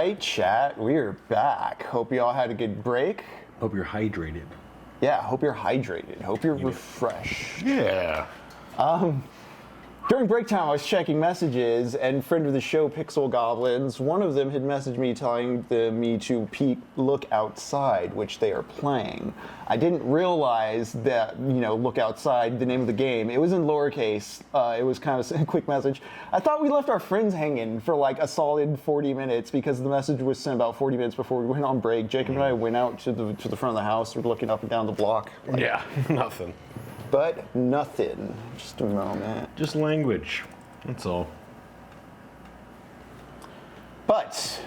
right, chat, we're back. Hope you all had a good break. Hope you're hydrated. Yeah, hope you're hydrated. Hope you're refreshed. Yeah. During break time, I was checking messages, and friend of the show, Pixel Goblins, one of them had messaged me telling me to look outside, which they are playing. I didn't realize that, look outside, the name of the game. It was in lowercase. It was kind of a quick message. I thought we left our friends hanging for like a solid 40 minutes because the message was sent about 40 minutes before we went on break. Jacob and I went out to the front of the house. We're looking up and down the block. Yeah, nothing. But nothing. Just a moment. Just language. That's all. But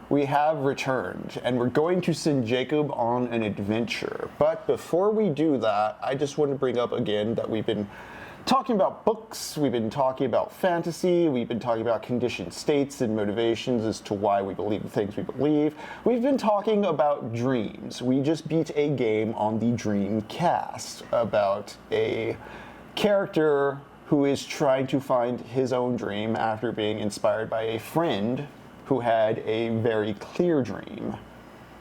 we have returned, and we're going to send Jacob on an adventure. But before we do that, I just want to bring up again that we've been talking about books, we've been talking about fantasy, we've been talking about conditioned states and motivations as to why we believe the things we believe. We've been talking about dreams. We just beat a game on the Dreamcast about a character who is trying to find his own dream after being inspired by a friend who had a very clear dream.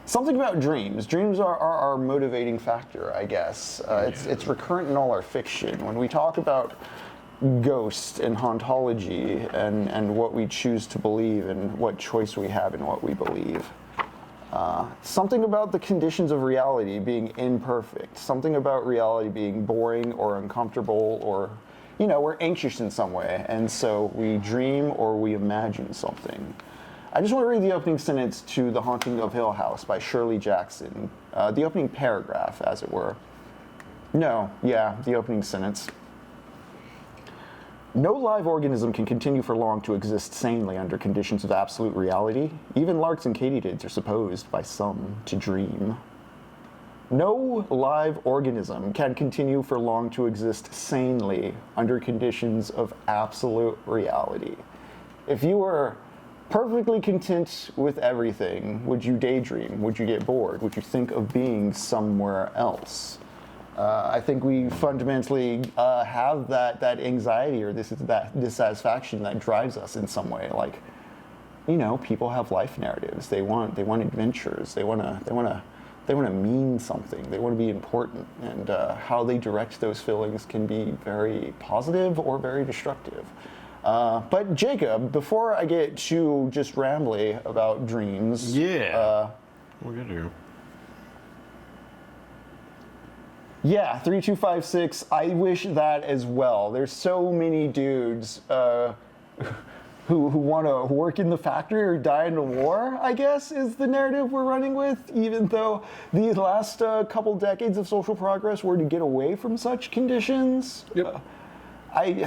Something about dreams. Dreams are our motivating factor, I guess. It's recurrent in all our fiction. When we talk about ghosts and hauntology and what we choose to believe and what choice we have in what we believe. Something about the conditions of reality being imperfect. Something about reality being boring or uncomfortable or, we're anxious in some way. And so we dream or we imagine something. I just want to read the opening sentence to The Haunting of Hill House by Shirley Jackson. The opening paragraph, as it were. The opening sentence. No live organism can continue for long to exist sanely under conditions of absolute reality. Even larks and katydids are supposed by some to dream. No live organism can continue for long to exist sanely under conditions of absolute reality. If you were perfectly content with everything, would you daydream? Would you get bored? Would you think of being somewhere else? I think we fundamentally have that anxiety or that dissatisfaction that drives us in some way. Like, people have life narratives. They want adventures. They want to mean something. They want to be important, and how they direct those feelings can be very positive or very destructive. But Jacob, before I get too just rambly about dreams, we're good here. Yeah, 3256. I wish that as well. There's so many dudes who want to work in the factory or die in the war, I guess, is the narrative we're running with, even though the last couple decades of social progress were to get away from such conditions. Yep. We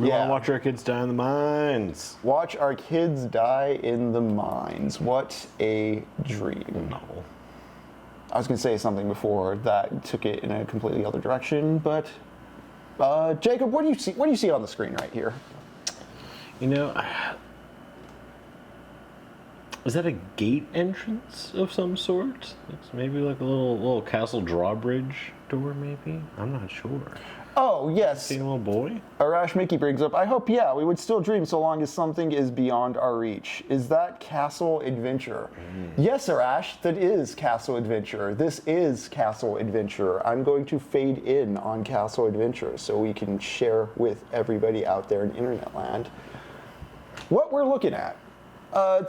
want to watch our kids die in the mines. Watch our kids die in the mines. What a dream. No. I was going to say something before that took it in a completely other direction, but Jacob, what do you see? What do you see on the screen right here? Is that a gate entrance of some sort? It's maybe like a little castle drawbridge door, maybe? I'm not sure. Oh, yes. See a little boy? Arash Mickey brings up, I hope, we would still dream so long as something is beyond our reach. Is that Castle Adventure? Yes, Arash, that is Castle Adventure. This is Castle Adventure. I'm going to fade in on Castle Adventure so we can share with everybody out there in internet land what we're looking at.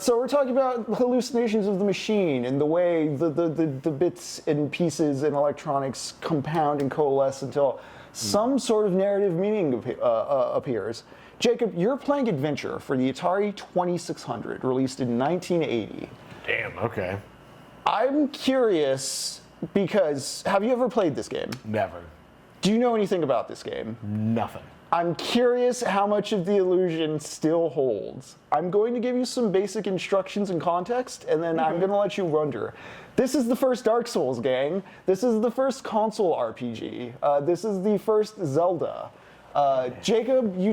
So we're talking about hallucinations of the machine and the way the bits and pieces and electronics compound and coalesce until some sort of narrative meaning appears. Jacob, you're playing Adventure for the Atari 2600, released in 1980. Damn, okay. I'm curious because, have you ever played this game? Never. Do you know anything about this game? Nothing. I'm curious how much of the illusion still holds. I'm going to give you some basic instructions and context, and then I'm going to let you wonder. This is the first Dark Souls, gang. This is the first console RPG. This is the first Zelda. Jacob, you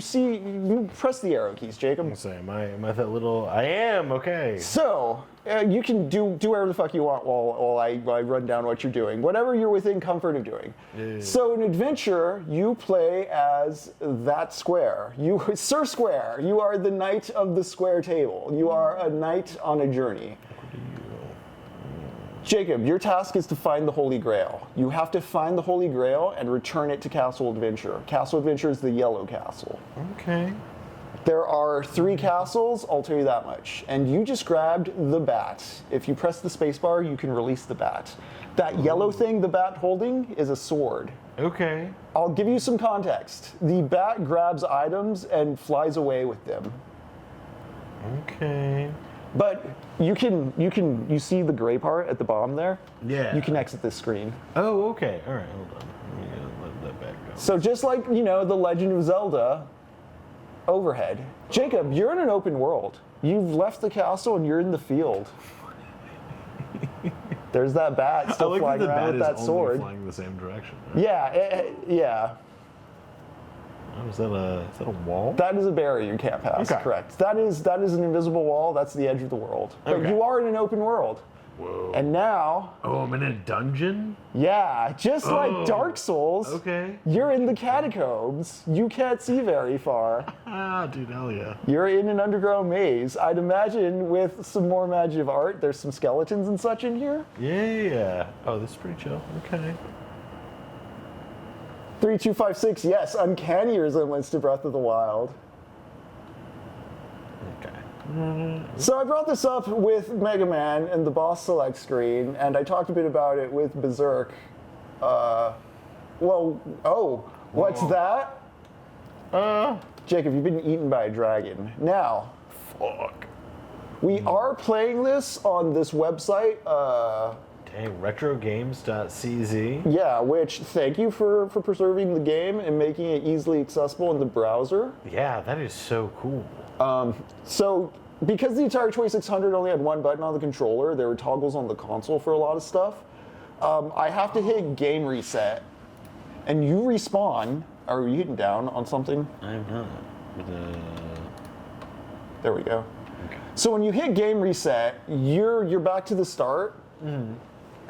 press the arrow keys, Jacob. Am I that little? I am, okay. So, You can do whatever the fuck you want while I run down what you're doing. Whatever you're within comfort of doing. Yeah. So in Adventure, you play as that square. Sir Square. You are the knight of the square table. You are a knight on a journey. Jacob, your task is to find the Holy Grail. You have to find the Holy Grail and return it to Castle Adventure. Castle Adventure is the yellow castle. Okay. There are 3 castles, I'll tell you that much. And you just grabbed the bat. If you press the spacebar, you can release the bat. That yellow thing the bat holding is a sword. Okay. I'll give you some context. The bat grabs items and flies away with them. Okay. But you see the gray part at the bottom there? Yeah. You can exit this screen. Oh, okay. All right, hold on. Let me let that back go. So just like, The Legend of Zelda overhead. Jacob, you're in an open world. You've left the castle and you're in the field. There's that bat still flying around with that sword. Flying in the same direction. Right? Yeah. Oh, is that a wall? That is a barrier you can't pass. Okay. Correct. That is an invisible wall. That's the edge of the world. But Okay. you are in an open world. Whoa. And now, Oh, I'm in a dungeon? yeah, just like Dark Souls, Okay. you're in the catacombs. You can't see very far. Ah, dude, hell yeah. You're in an underground maze. I'd imagine with some more imaginative art, there's some skeletons and such in here. Yeah. Oh, this is pretty chill. Okay. 3256, yes, uncanny resemblance to Breath of the Wild. Okay. So I brought this up with Mega Man and the boss select screen, and I talked a bit about it with Berserk. What's that? Jacob, you've been eaten by a dragon. Now, Fuck. we are playing this on this website, Dang, retrogames.cz. yeah, which, thank you for preserving the game and making it easily accessible in the browser. Yeah, that is so cool. So, because the Atari 2600 only had one button on the controller, there were toggles on the console for a lot of stuff. I have to hit game reset, and you respawn. Are you hitting down on something? I'm not. There we go. Okay. So when you hit game reset, you're back to the start,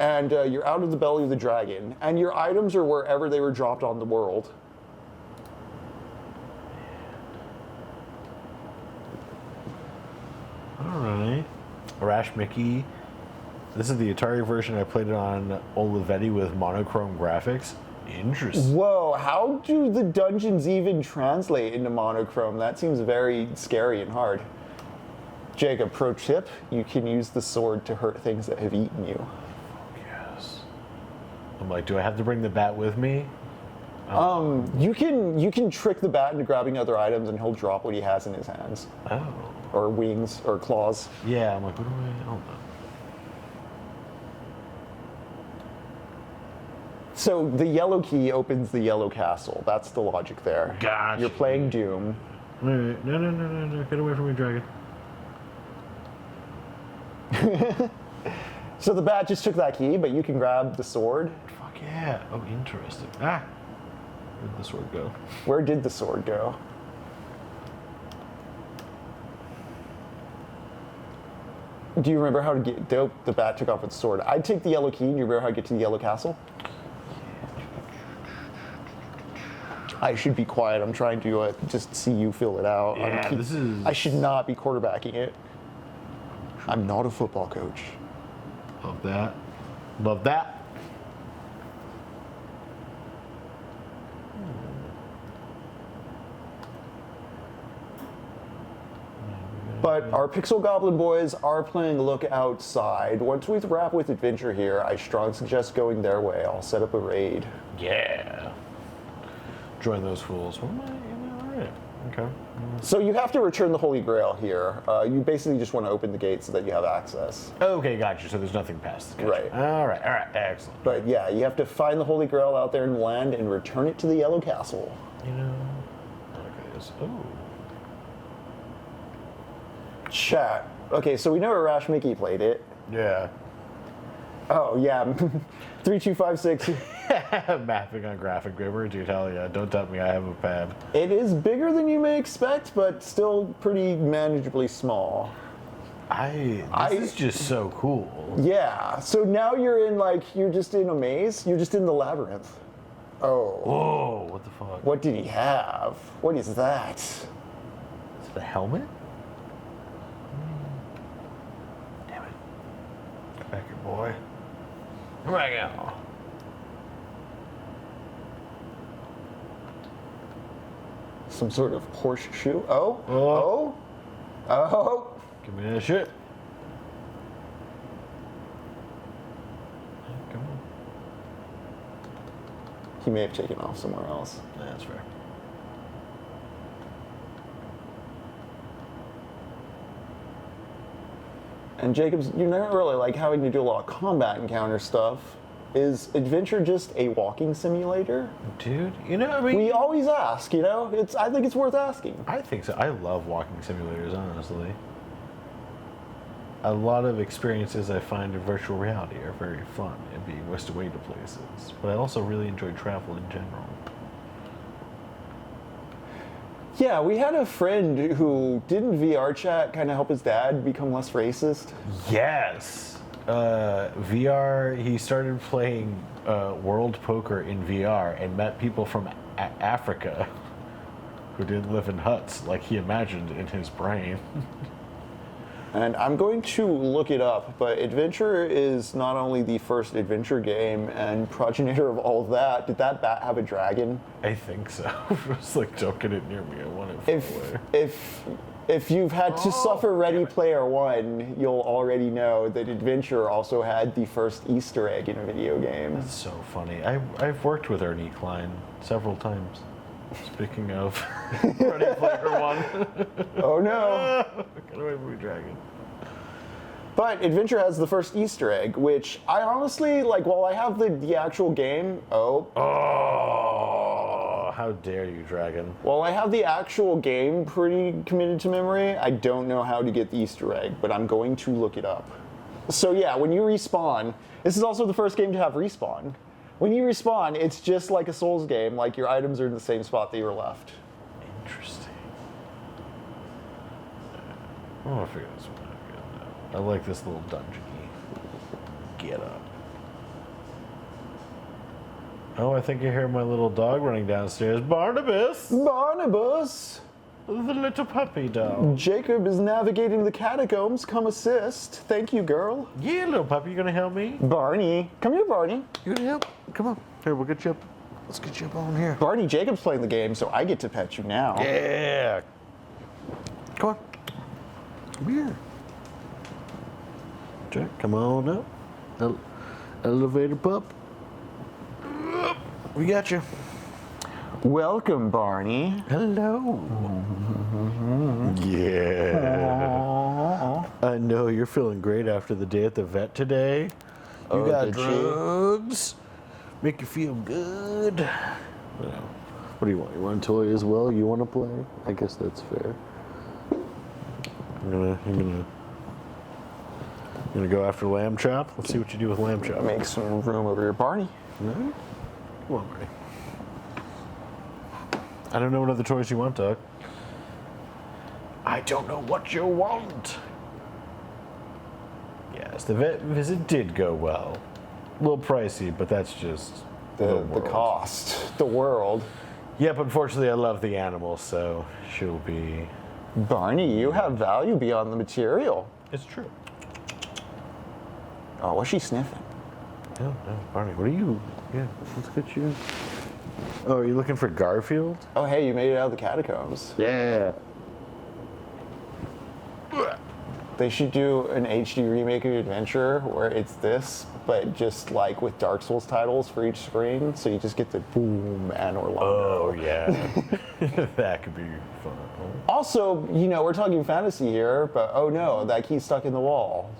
and you're out of the belly of the dragon, and your items are wherever they were dropped on the world. Alright. Rash Mickey. This is the Atari version. I played it on Olivetti with monochrome graphics. Interesting. Whoa, how do the dungeons even translate into monochrome? That seems very scary and hard. Jacob, pro tip, you can use the sword to hurt things that have eaten you. Yes. I'm like, do I have to bring the bat with me? You can trick the bat into grabbing other items and he'll drop what he has in his hands. Oh. Or wings, or claws. Yeah, I'm like, what do I... Hold on. So the yellow key opens the yellow castle. That's the logic there. Gotcha. You're playing Doom. Alright. No. Get away from me, dragon. So the bat just took that key, but you can grab the sword. Fuck yeah. Oh, interesting. Ah. Where'd the sword go? Where did the sword go? Do you remember how to get... Dope, the bat took off with the sword. I'd take the yellow key. Do you remember how to get to the yellow castle? I should be quiet. I'm trying to just see you fill it out. Yeah, this is... I should not be quarterbacking it. I'm not a football coach. Love that. Love that. But our Pixel Goblin boys are playing a look outside. Once we wrap with Adventure here, I strongly suggest going their way. I'll set up a raid. Yeah. Join those fools. What am I? All right. Okay. So you have to return the Holy Grail here. You basically just want to open the gate so that you have access. Okay, gotcha. So there's nothing past. Gotcha. Right. All right. Excellent. But yeah, you have to find the Holy Grail out there in the land and return it to the Yellow Castle. You know. Okay. This. Oh. Chat. Okay, so we know Rash Mickey played it. Yeah. Oh yeah, 3256. Mapping on graphic grimmer, dude. Hell yeah! Don't tell me I have a pad. It is bigger than you may expect, but still pretty manageably small. This is just so cool. Yeah. So now you're in you're just in a maze. You're just in the labyrinth. Oh. Whoa! What the fuck? What did he have? What is that? Is it a helmet? Damn it! Come back here, boy. Come back out. Some sort of horseshoe. Oh. Oh. Oh. Give me that shit. Come on. He may have taken off somewhere else. That's fair. And Jacobs, you're not really having to do a lot of combat encounter stuff. Is Adventure just a walking simulator? Dude, I mean... We always ask, I think it's worth asking. I think so. I love walking simulators, honestly. A lot of experiences I find in virtual reality are very fun and being whisked away to places. But I also really enjoy travel in general. Yeah, we had a friend who didn't VR chat kind of help his dad become less racist. Yes! VR, he started playing World Poker in VR and met people from Africa who didn't live in huts like he imagined in his brain. And I'm going to look it up, but Adventure is not only the first adventure game and progenitor of all of that. Did that bat have a dragon? I think so. It was like, don't get it near me, I want it far away. If you've had to suffer Ready Player One, you'll already know that Adventure also had the first Easter egg in a video game. That's so funny. I've worked with Ernie Klein several times. Speaking of Ready Player One. Oh no. Get away from me, dragon. But Adventure has the first Easter egg, which I honestly, while I have the actual game, Oh, how dare you, dragon. While I have the actual game pretty committed to memory, I don't know how to get the Easter egg, but I'm going to look it up. So yeah, when you respawn, this is also the first game to have respawn. When you respawn, it's just like a Souls game, your items are in the same spot that you were left. Interesting. I want to figure this one out. I like this little dungeon-y get up. Oh, I think you hear my little dog running downstairs. Barnabas! Barnabas! The little puppy dog. Jacob is navigating the catacombs. Come assist. Thank you, girl. Yeah, little puppy, you gonna help me? Barney. Come here, Barney. You gonna help? Come on. Here, we'll get you up. Let's get you up on here. Barney, Jacob's playing the game, so I get to pet you now. Yeah. Come on. Come here. Jack, come on up. Elevator pup. We got you. Welcome, Barney. Hello. Yeah. I know you're feeling great after the day at the vet today. You got drugs. Make you feel good. What do you want? You want a toy as well? You want to play? I guess that's fair. I'm gonna go after Lamb Chop. Let's see what you do with Lamb Chop. Make some room over here, Barney. No? Come on, Barney. I don't know what other toys you want, Doug. I don't know what you want. Yes, the vet visit did go well. A little pricey, but that's just The cost. The world. Yep, unfortunately I love the animal, so she'll be... Barney, you have value beyond the material. It's true. Oh, what's she sniffing? No, Barney, what are you... Yeah, let's get you... Oh, are you looking for Garfield? Oh, hey, you made it out of the catacombs. Yeah. They should do an HD remake of Adventure where it's this, but just with Dark Souls titles for each screen, so you just get the boom and Orlando. Oh, yeah. That could be fun. Also, we're talking fantasy here, but oh no, that key's stuck in the wall.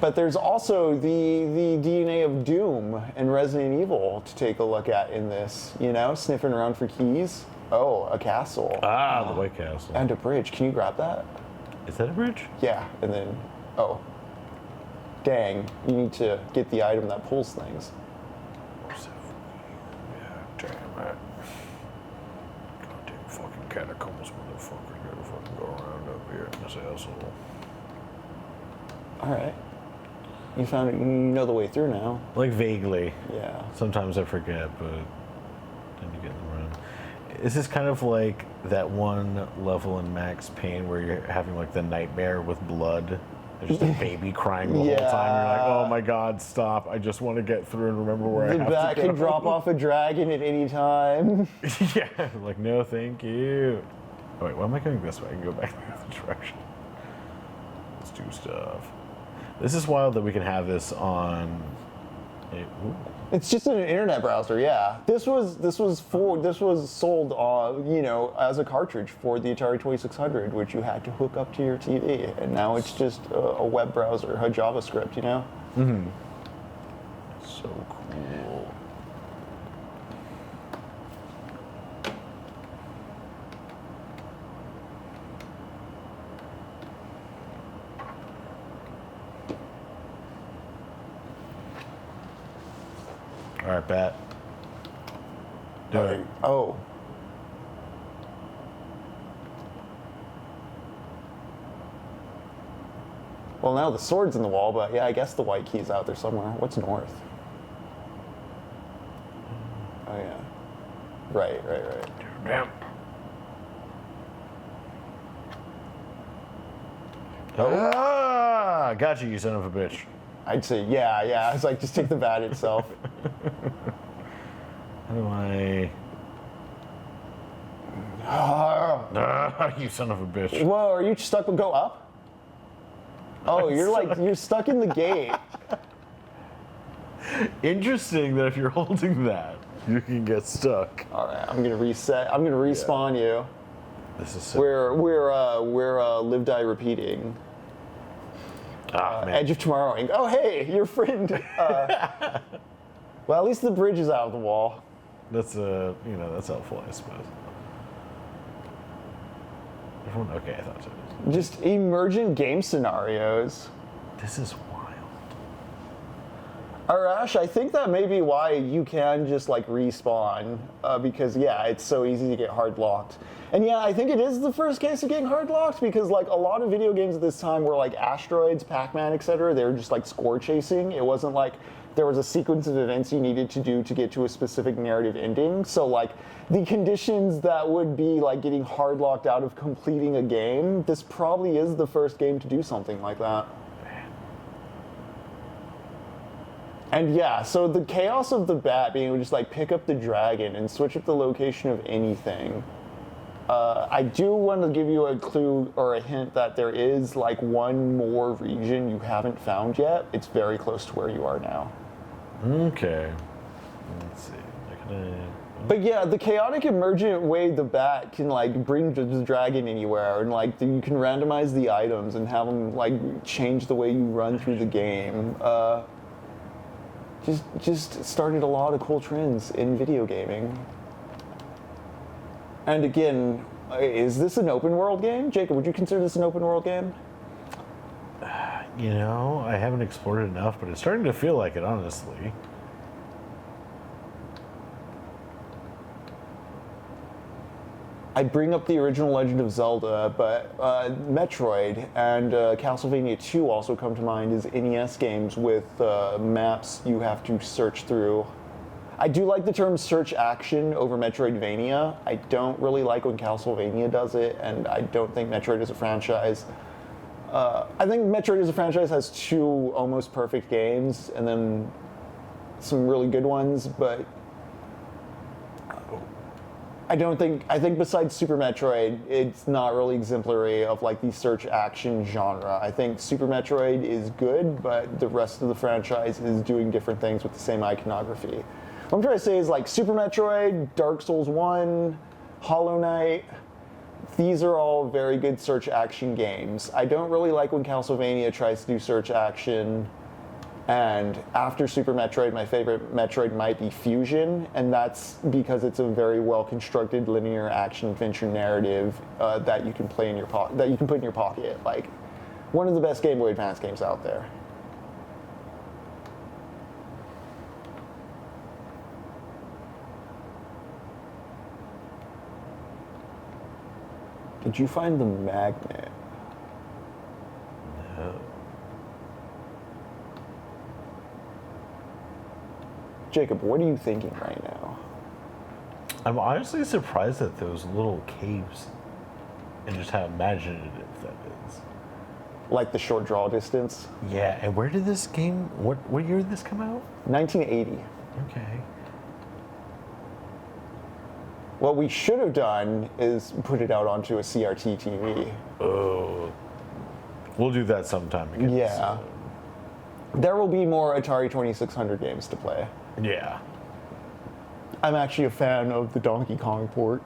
But there's also the DNA of Doom and Resident Evil to take a look at in this, sniffing around for keys. Oh, a castle. Ah, the White Castle. And a bridge. Can you grab that? Is that a bridge? Yeah, and then, oh. Dang, you need to get the item that pulls things. Yeah, damn it. Goddamn fucking catacombs, motherfucker. You gotta fucking go around up here in this asshole. All right. You found it. You know the way through now. Like vaguely. Yeah. Sometimes I forget, but then you get in the run. This is kind of like that one level in Max Payne where you're having like the nightmare with blood. There's just a baby crying the whole time. You're like, oh my god, stop! I just want to get through and remember where I have Bat to go. can drop off a dragon at any time. Yeah, like no, thank you. Oh wait, why am I going this way? I can go back the other direction. Let's do stuff. This is wild that we can have this on. It's just an internet browser, yeah. This was sold as a cartridge for the Atari 2600, which you had to hook up to your TV, and now it's just a web browser, a JavaScript, you know. Mm-hmm. So cool. All right, Bat. Do it. Oh. Well, now the sword's in the wall, but yeah, I guess the white key's out there somewhere. What's north? Oh, yeah. Right. Damn. Ah, gotcha, you son of a bitch. I'd say, yeah. I was like, just take the bat itself. How do I... you son of a bitch. Whoa, are you stuck? Go up? Oh, you're stuck in the gate. Interesting that if you're holding that, you can get stuck. All right, I'm gonna reset. I'm gonna respawn you. This is so... We're live die repeating. Man. Edge of Tomorrowing. Oh, hey, your friend. Well, at least the bridge is out of the wall. That's that's helpful, I suppose. Everyone, okay, I thought so. Just emergent game scenarios. This is wild. Arash, I think that may be why you can just like respawn, because yeah, it's so easy to get hard locked. And yeah, I think it is the first case of getting hard locked because like a lot of video games at this time were like Asteroids, Pac-Man, etc. They were just like score chasing. It wasn't like there was a sequence of events you needed to do to get to a specific narrative ending. So like the conditions that would be like getting hard locked out of completing a game, this probably is the first game to do something like that. And yeah, so the chaos of the bat being able to just like pick up the dragon and switch up the location of anything. I do want to give you a clue or a hint that there is like one more region you haven't found yet. It's very close to where you are now. Okay. Let's see. But yeah, the chaotic emergent way the bat can like bring the dragon anywhere, and like you can randomize the items and have them like change the way you run through the game. Just started a lot of cool trends in video gaming. And again, is this an open world game? Jacob, would you consider this an open world game? I haven't explored it enough, but it's starting to feel like it, honestly. I bring up the original Legend of Zelda, but Metroid and Castlevania 2 also come to mind as NES games with maps you have to search through. I do like the term search action over Metroidvania. I don't really like when Castlevania does it, and I don't think Metroid is a franchise. I think Metroid as a franchise has two almost perfect games, and then some really good ones, but I think besides Super Metroid, it's not really exemplary of like the search action genre. I think Super Metroid is good, but the rest of the franchise is doing different things with the same iconography. What I'm trying to say is like Super Metroid, Dark Souls 1, Hollow Knight, these are all very good search action games. I don't really like when Castlevania tries to do search action. And after Super Metroid, my favorite Metroid might be Fusion, and that's because it's a very well-constructed linear action adventure narrative that you can play in your that you can put in your pocket. Like one of the best Game Boy Advance games out there. Did you find the magnet? No. Jacob, what are you thinking right now? I'm honestly surprised at those little caves and just how imaginative that is. Like the short draw distance? Yeah, and where did this game, what year did this come out? 1980. Okay. What we should have done is put it out onto a CRT TV. Oh. We'll do that sometime again. Yeah. There will be more Atari 2600 games to play. Yeah. I'm actually a fan of the Donkey Kong port.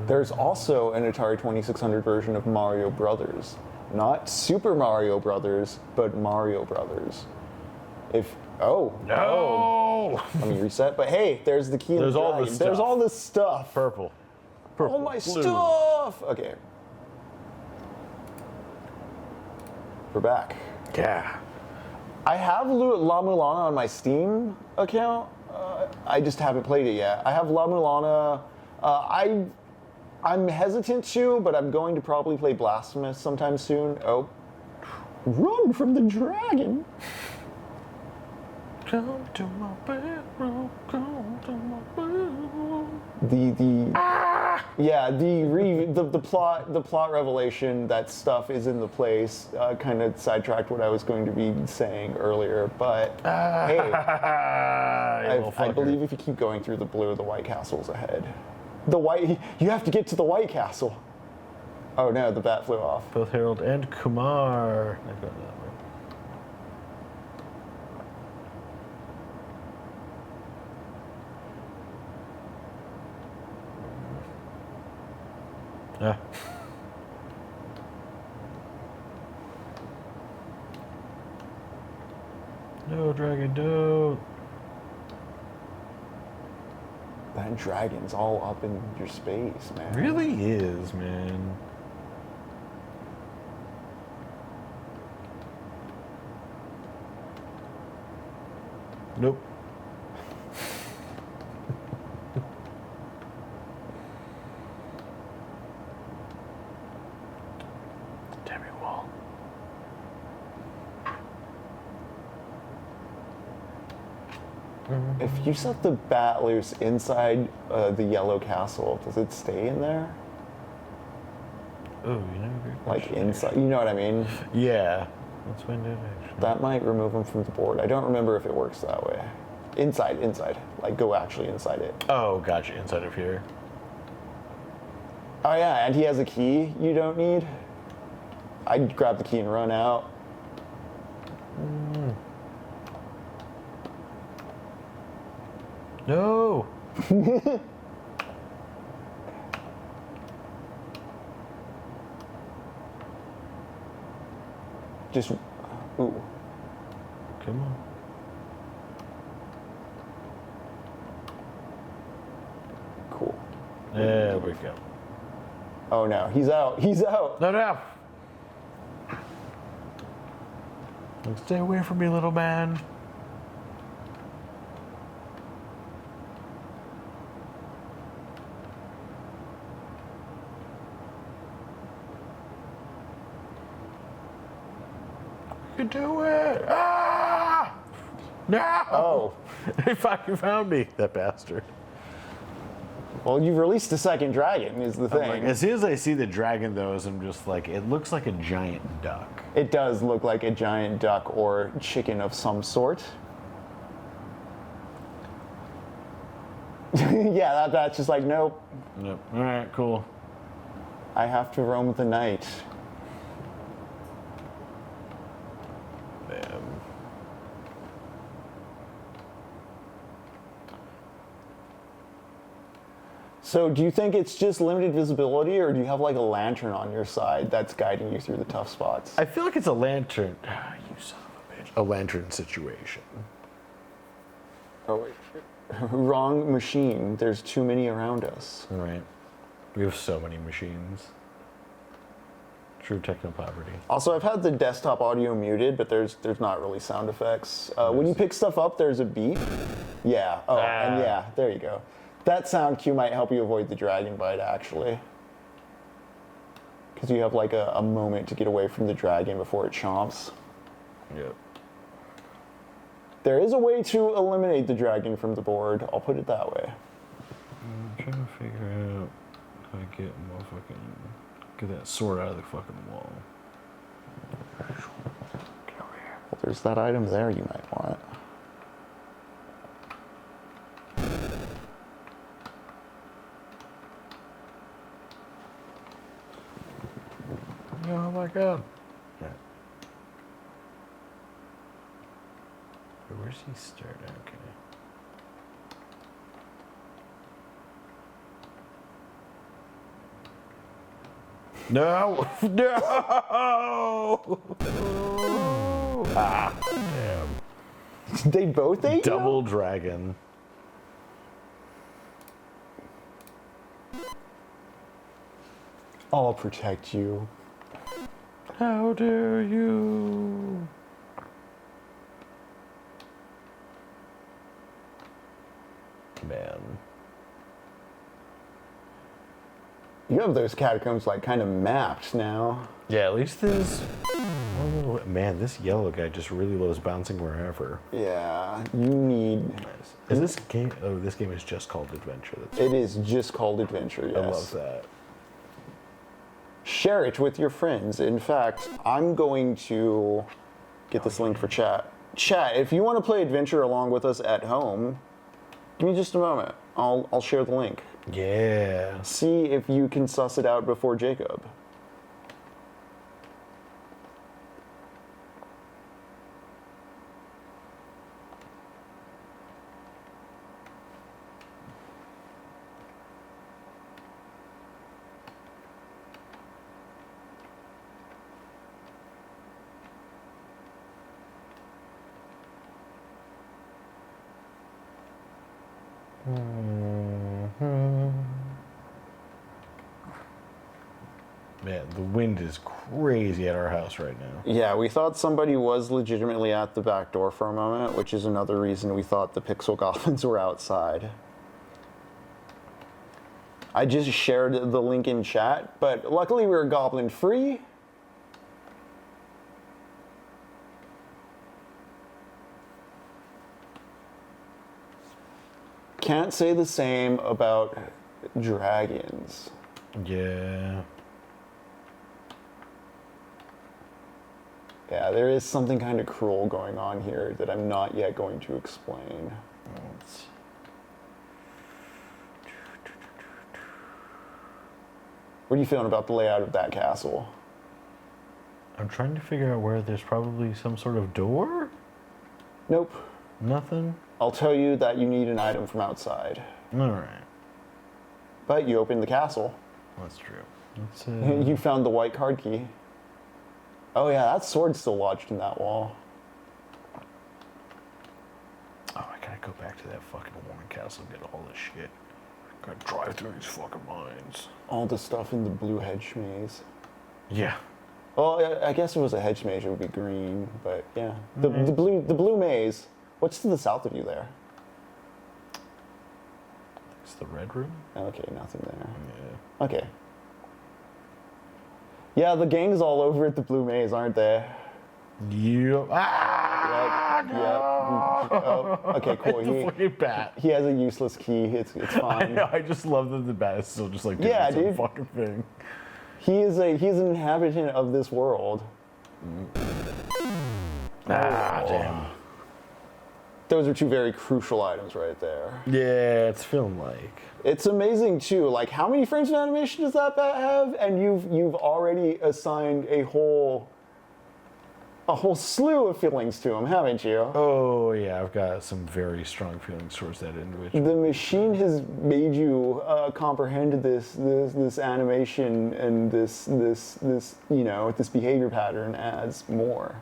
There's also an Atari 2600 version of Mario Brothers. Not Super Mario Brothers, but Mario Brothers. No! Let me reset. But hey, there's the key. There's all the There's stuff. all this stuff. Purple. All my blue. stuff. Okay. We're back. Yeah. I have La Mulana on my Steam account. I just haven't played it yet. I have La Mulana. I'm hesitant to, but I'm going to probably play Blasphemous sometime soon. Oh. Run from the dragon. Come to my bedroom, come to my bedroom. The plot revelation that stuff is in the place kind of sidetracked what I was going to be saying earlier, but hey, I believe if you keep going through the blue, the White Castle's ahead. You have to get to the White Castle. Oh no, the bat flew off. Both Harold and Kumar. I got that right. Yeah. No, dragon, don't. That dragon's all up in your space, man. Really is, man. Nope. Demi Wall. If you set the bat loose inside the yellow castle, does it stay in there? Oh, you know, Like inside, you know what I mean? Yeah. That's when it actually. That might remove them from the board. I don't remember if it works that way. Inside. Like go actually inside it. Oh, gotcha. Inside of here. Oh yeah, and he has a key you don't need. I'd grab the key and run out. No. Just, ooh. Come on. Cool. There we go. Oh no, he's out. He's out. No, no. Stay away from me, little man. You can do it. Ah! No! Oh. He fucking found me, that bastard. Well, you've released a second dragon, is the thing. Like, as soon as I see the dragon, though, I'm just like, it looks like a giant duck. It does look like a giant duck or chicken of some sort. Yeah, that's just like, nope. Nope. All right, cool. I have to roam the night. Bam. So do you think it's just limited visibility, or do you have like a lantern on your side that's guiding you through the tough spots? I feel like it's a lantern. You son of a bitch. A lantern situation. Oh, wait. Wrong machine. There's too many around us. All right. We have so many machines. True Technopoverty. Also, I've had the desktop audio muted, but there's not really sound effects. When you pick stuff up, there's a beep. Yeah. Oh, and yeah, there you go. That sound cue might help you avoid the dragon bite, actually. because you have like a moment to get away from the dragon before it chomps. Yep. There is a way to eliminate the dragon from the board. I'll put it that way. I'm trying to figure out how to get that sword out of the fucking wall. Get over here. Well, there's that item there you might want. Oh my god. Yeah. Where's he start? Okay. No! No! Ah, damn. They both ate you? Double dragon. I'll protect you. How dare you? Man. You have those catacombs like kind of mapped now. Yeah, at least this. Oh, man, this yellow guy just really loves bouncing wherever. Yeah, you need. Nice. Is this game? Oh, this game is just called Adventure. That's It is just called Adventure, yes. I love that. Share it with your friends. In fact, I'm going to get this link for chat. Chat, if you want to play Adventure along with us at home, give me just a moment. I'll share the link. Yeah. See if you can suss it out before Jacob. Man, the wind is crazy at our house right now. Yeah, we thought somebody was legitimately at the back door for a moment, which is another reason we thought the pixel goblins were outside. I just shared the link in chat, but luckily we're goblin free. Can't say the same about dragons. Yeah. Yeah, there is something kind of cruel going on here that I'm not yet going to explain. What are you feeling about the layout of that castle? I'm trying to figure out where there's probably some sort of door? Nope. Nothing? I'll tell you that you need an item from outside. Alright. But you opened the castle. That's true. Let's, You found the white card key. Oh yeah, that sword's still lodged in that wall. Oh, I gotta go back to that fucking Warren Castle and get all this shit. Gotta drive through these fucking mines. All the stuff in the blue hedge maze. Yeah. Well, I guess if it was a hedge maze, it would be green, but yeah. The blue maze. What's to the south of you there? It's the red room? Okay, nothing there. Yeah. Okay. Yeah, the gang's all over at the blue maze, aren't they? Yep. Ah! Yep. Oh, okay, cool. It's the fucking bat. He has a useless key. It's I fine. know, I just love that the bat is still just like doing Yeah, its own dude. fucking thing. He's an inhabitant of this world. Ah, damn. Those are two very crucial items right there. Yeah, it's film-like. It's amazing too. Like, how many frames of animation does that bat have? And you've already assigned a whole slew of feelings to him, haven't you? Oh yeah, I've got some very strong feelings towards that individual. The machine has made you comprehend this animation and this this behavior pattern as more.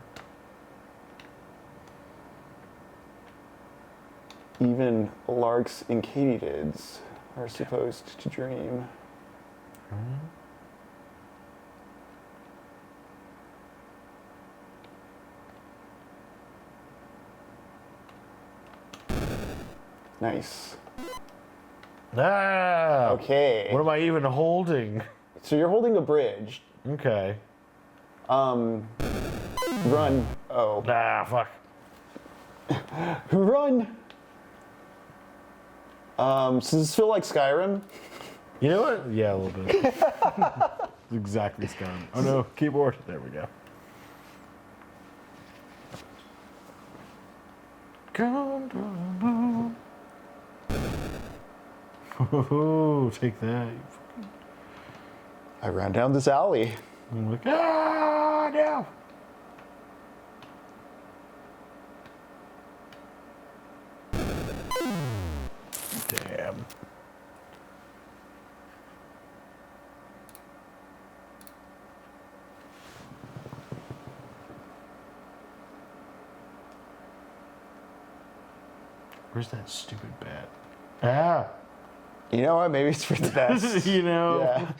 Even larks and katydids are supposed to dream. Nice. Ah! Okay. What am I even holding? So you're holding a bridge. Okay. Run. Oh. Ah, fuck. Run! So does this feel like Skyrim? You know what? Yeah, a little bit. Exactly Skyrim. Oh no, keyboard. There we go. Oh, take that. I ran down this alley. I'm like, ah, no. Damn. Where's that stupid bat? Ah. You know what? Maybe it's for the best. You know. Yeah.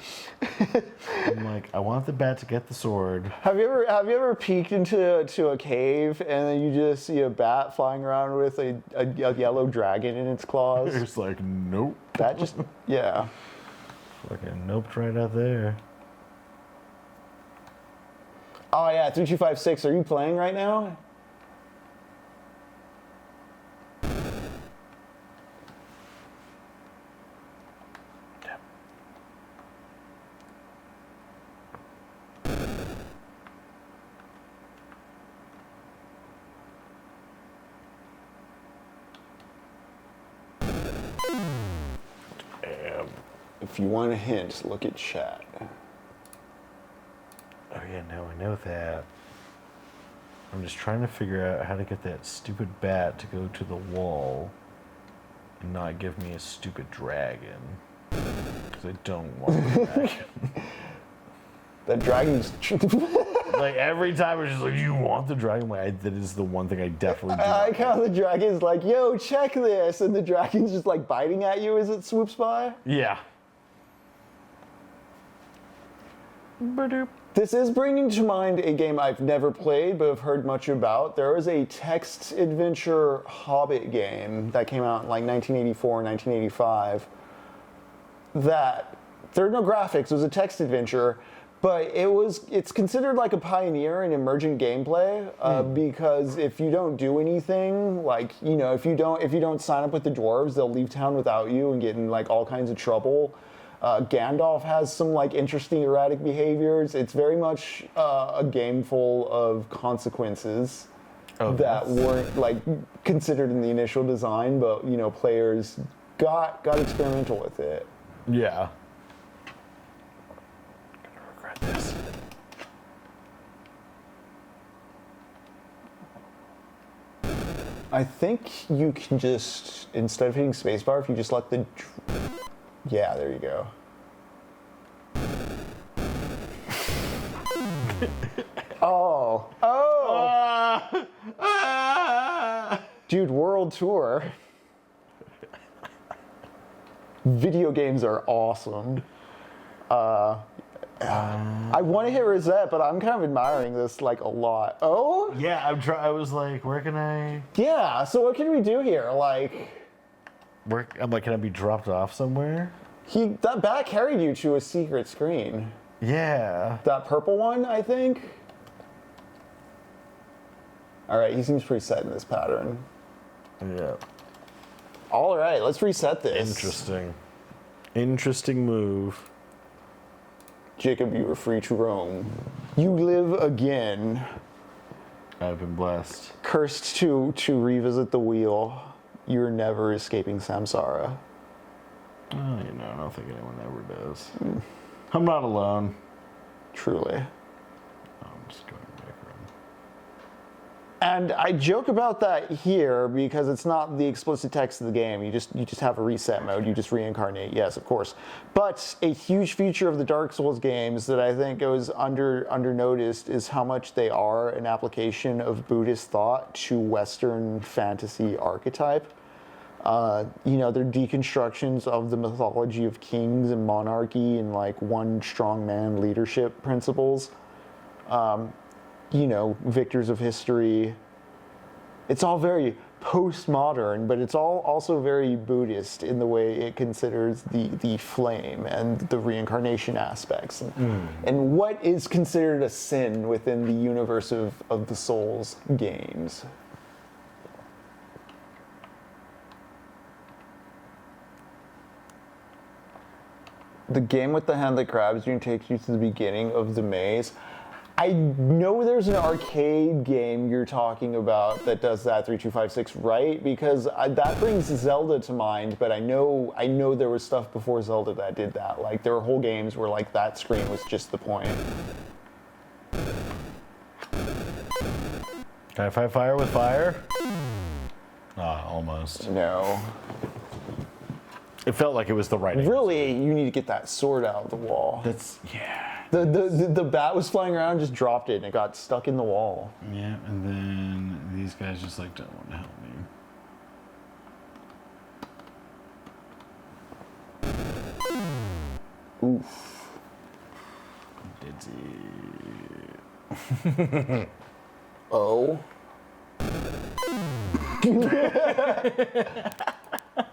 I'm like, I want the bat to get the sword. Have you ever peeked into a cave and then you just see a bat flying around with a yellow dragon in its claws? It's like, nope. That just yeah. Fucking nope right out there. Oh yeah, 3256. Are you playing right now? If you want a hint, look at chat. Oh yeah, now I know that. I'm just trying to figure out how to get that stupid bat to go to the wall and not give me a stupid dragon. Because I don't want a dragon. That dragon's. Like every time it's just like, you want the dragon? Like, that is the one thing I definitely do. I like how the dragon's like, yo, check this. And the dragon's just like biting at you as it swoops by. Yeah. This is bringing to mind a game I've never played but have heard much about. There was a text adventure Hobbit game that came out in like 1984, 1985. That there are no graphics. It was a text adventure, but it's considered like a pioneer in emergent gameplay because if you don't do anything, like if you don't sign up with the dwarves, they'll leave town without you and get in like all kinds of trouble. Gandalf has some like interesting erratic behaviors. It's very much a game full of consequences that weren't like considered in the initial design, but players got experimental with it. Yeah. I'm gonna regret this. I think you can just, instead of hitting spacebar, if you just let the yeah, there you go. Dude, world tour. Video games are awesome. I want to hit reset, but I'm kind of admiring this like a lot. Oh? Yeah, I was like, where can I? Yeah, so what can we do here? Like, I'm like, can I be dropped off somewhere? That bat carried you to a secret screen. Yeah. That purple one, I think. All right, he seems pretty set in this pattern. Yeah. All right, let's reset this. Interesting move. Jacob, you are free to roam. You live again. I've been blessed. Cursed to revisit the wheel. You're never escaping samsara. Oh, I don't think anyone ever does. I'm not alone. Truly. I'm just going back around. And I joke about that here because it's not the explicit text of the game. You just have a reset mode. You just reincarnate. Yes, of course. But a huge feature of the Dark Souls games that I think goes under noticed is how much they are an application of Buddhist thought to Western fantasy archetype. They're deconstructions of the mythology of kings and monarchy and like one strong man leadership principles. Victors of history. It's all very postmodern, but it's also very Buddhist in the way it considers the flame and the reincarnation aspects, and what is considered a sin within the universe of the Souls games. The game with the hand that grabs you and takes you to the beginning of the maze. I know there's an arcade game you're talking about that does that, 3256, right? Because that brings Zelda to mind, but I know there was stuff before Zelda that did that. Like, there were whole games where, like, that screen was just the point. Can I fight fire with fire? Ah, almost. No. It felt like it was the right answer. Really, you need to get that sword out of the wall. That's, yeah. The bat was flying around, just dropped it, and it got stuck in the wall. Yeah, and then these guys just like don't want to help me. Oof. Did Oh.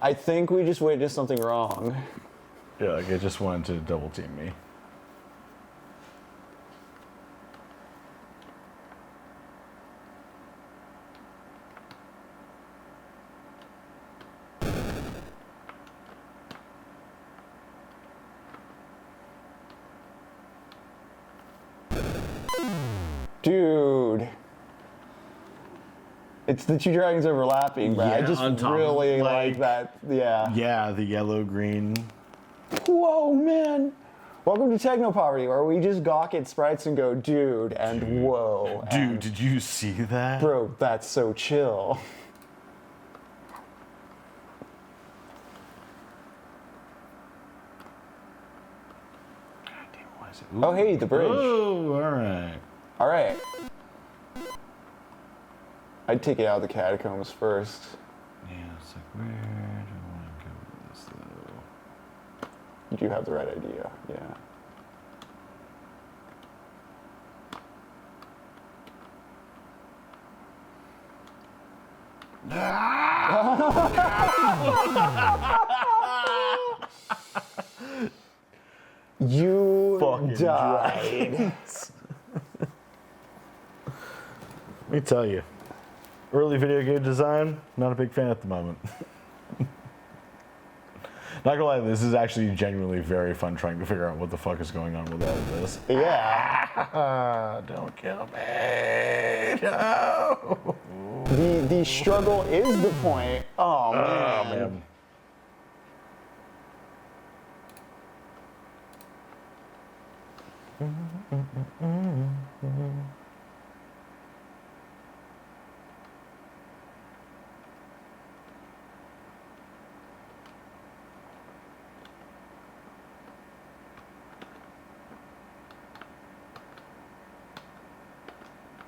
I think we just witnessed something wrong. Yeah, like it just wanted to double team me. Dude. It's the two dragons overlapping, but I Yeah, just on top, really like like- that. Yeah. Yeah, the yellow green. Whoa, man. Welcome to Technopoverty, where we just gawk at sprites and go, dude, and whoa. Dude, and, did you see that? bro, that's so chill. God damn, why is it? Oh, hey, the bridge. Oh, all right. All right. I'd take it out of the catacombs first. Yeah, it's like, where do I want to go with this, though? You do have the right idea, yeah. You Fucking died. Let me tell you, early video game design, not a big fan at the moment. Not gonna lie, this is actually genuinely very fun trying to figure out what the fuck is going on with all of this. Yeah. Don't kill me, no! The struggle is the point. Oh, man. Oh, man.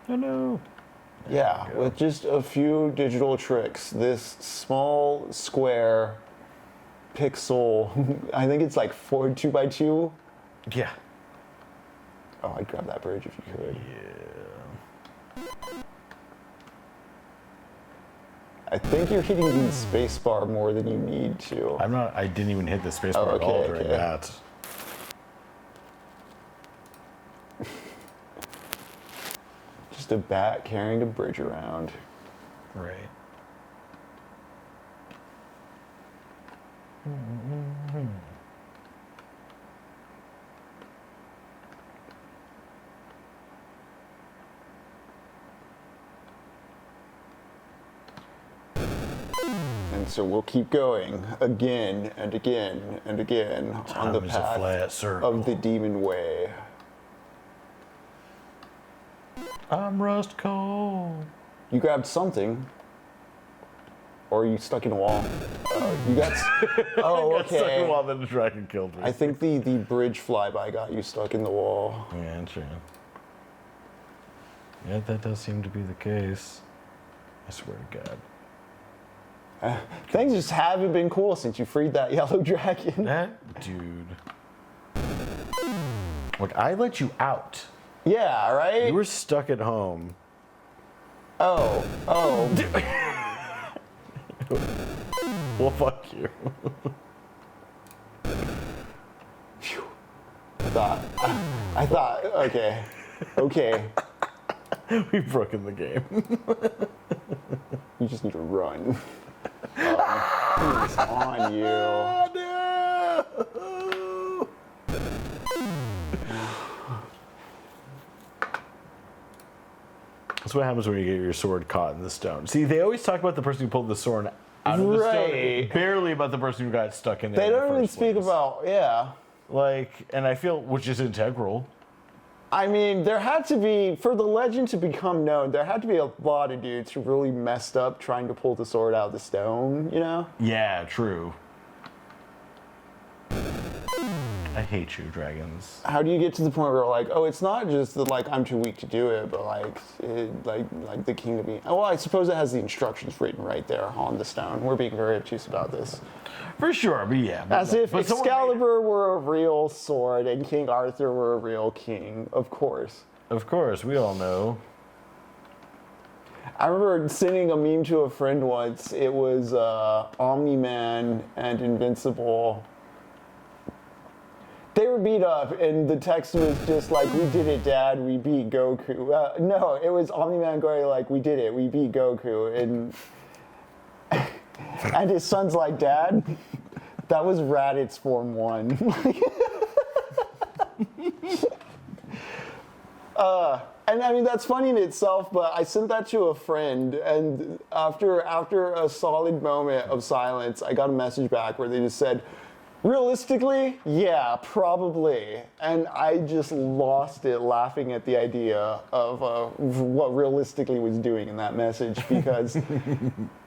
Oh no. Yeah, with just a few digital tricks, this small square pixel, I think it's like 2x2. Yeah. Oh, I'd grab that bridge if you could. Yeah. I think you're hitting the spacebar more than you need to. I didn't even hit the spacebar at all okay, during okay. that. Just a bat carrying a bridge around. Right. And so we'll keep going again and again and again on the Time is a path flat circle. of the demon way. I'm rust cold. You grabbed something. Or are you stuck in a wall? You got. Oh, Got stuck in okay. a while, then the dragon killed me. I think the bridge flyby got you stuck in the wall. Yeah, true. Yeah, that does seem to be the case. I swear to God. Things just haven't been cool since you freed that yellow dragon. That dude. Look, I let you out. Yeah, right? You were stuck at home. Oh. Well, fuck you. Phew. I thought, okay, We've broken the game. you just need to run. Who's on you? Oh, no! That's what happens when you get your sword caught in the stone. See, they always talk about the person who pulled the sword out of the stone, barely about the person who got stuck in there. They don't even speak about, and I feel, which is integral. I mean, there had to be, for the legend to become known, there had to be a lot of dudes who really messed up trying to pull the sword out of the stone, you know? Yeah, true. I hate you, dragons. How do you get to the point where like, oh, it's not just that like I'm too weak to do it, but like the king to be. Well, I suppose it has the instructions written right there on the stone. We're being very obtuse about this. For sure, but yeah. As if Excalibur were a real sword and King Arthur were a real king, of course. Of course, we all know. I remember sending a meme to a friend once. It was Omni-Man and Invincible. They were beat up, and the text was just like, "We did it, Dad. We beat Goku." No, it was Omni-Man going like, "We did it. We beat Goku," and and his son's like, "Dad, that was Raditz Form 1." And I mean, that's funny in itself, but I sent that to a friend, and after a solid moment of silence, I got a message back where they just said, "Realistically, yeah, probably." And I just lost it laughing at the idea of what realistically was doing in that message, because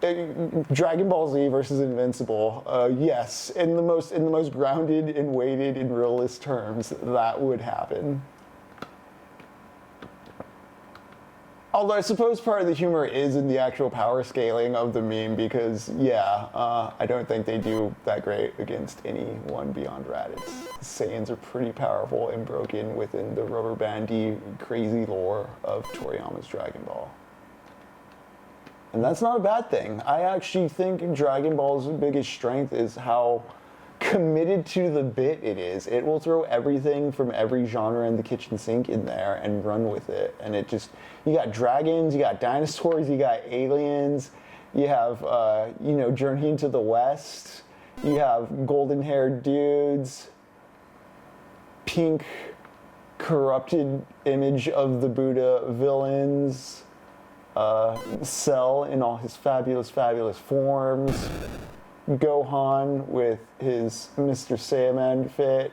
Dragon Ball Z versus Invincible, yes, in the most grounded and weighted in realist terms, that would happen. Although I suppose part of the humor is in the actual power scaling of the meme, because, I don't think they do that great against anyone beyond Raditz. The Saiyans are pretty powerful and broken within the rubber bandy, crazy lore of Toriyama's Dragon Ball. And that's not a bad thing. I actually think Dragon Ball's biggest strength is how committed to the bit it is. It will throw everything from every genre in the kitchen sink in there and run with it. And it just, you got dragons, you got dinosaurs, you got aliens, you have, Journey into the West, you have golden-haired dudes, pink, corrupted image of the Buddha villains, Cell in all his fabulous, fabulous forms, Gohan with his Mr. Saiyaman fit,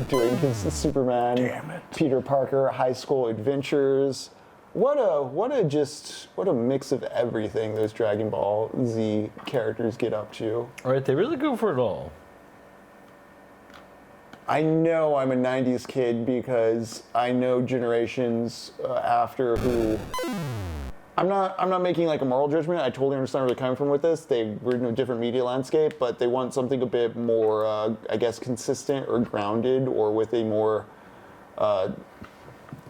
doing his Superman, Peter Parker high school adventures. What a mix of everything those Dragon Ball Z characters get up to. All right, they really go for it all. I know I'm a 90s kid because I know generations after who... I'm not making like a moral judgment. I totally understand where they're coming from with this. They were in a different media landscape, but they want something a bit more, consistent or grounded, or with a more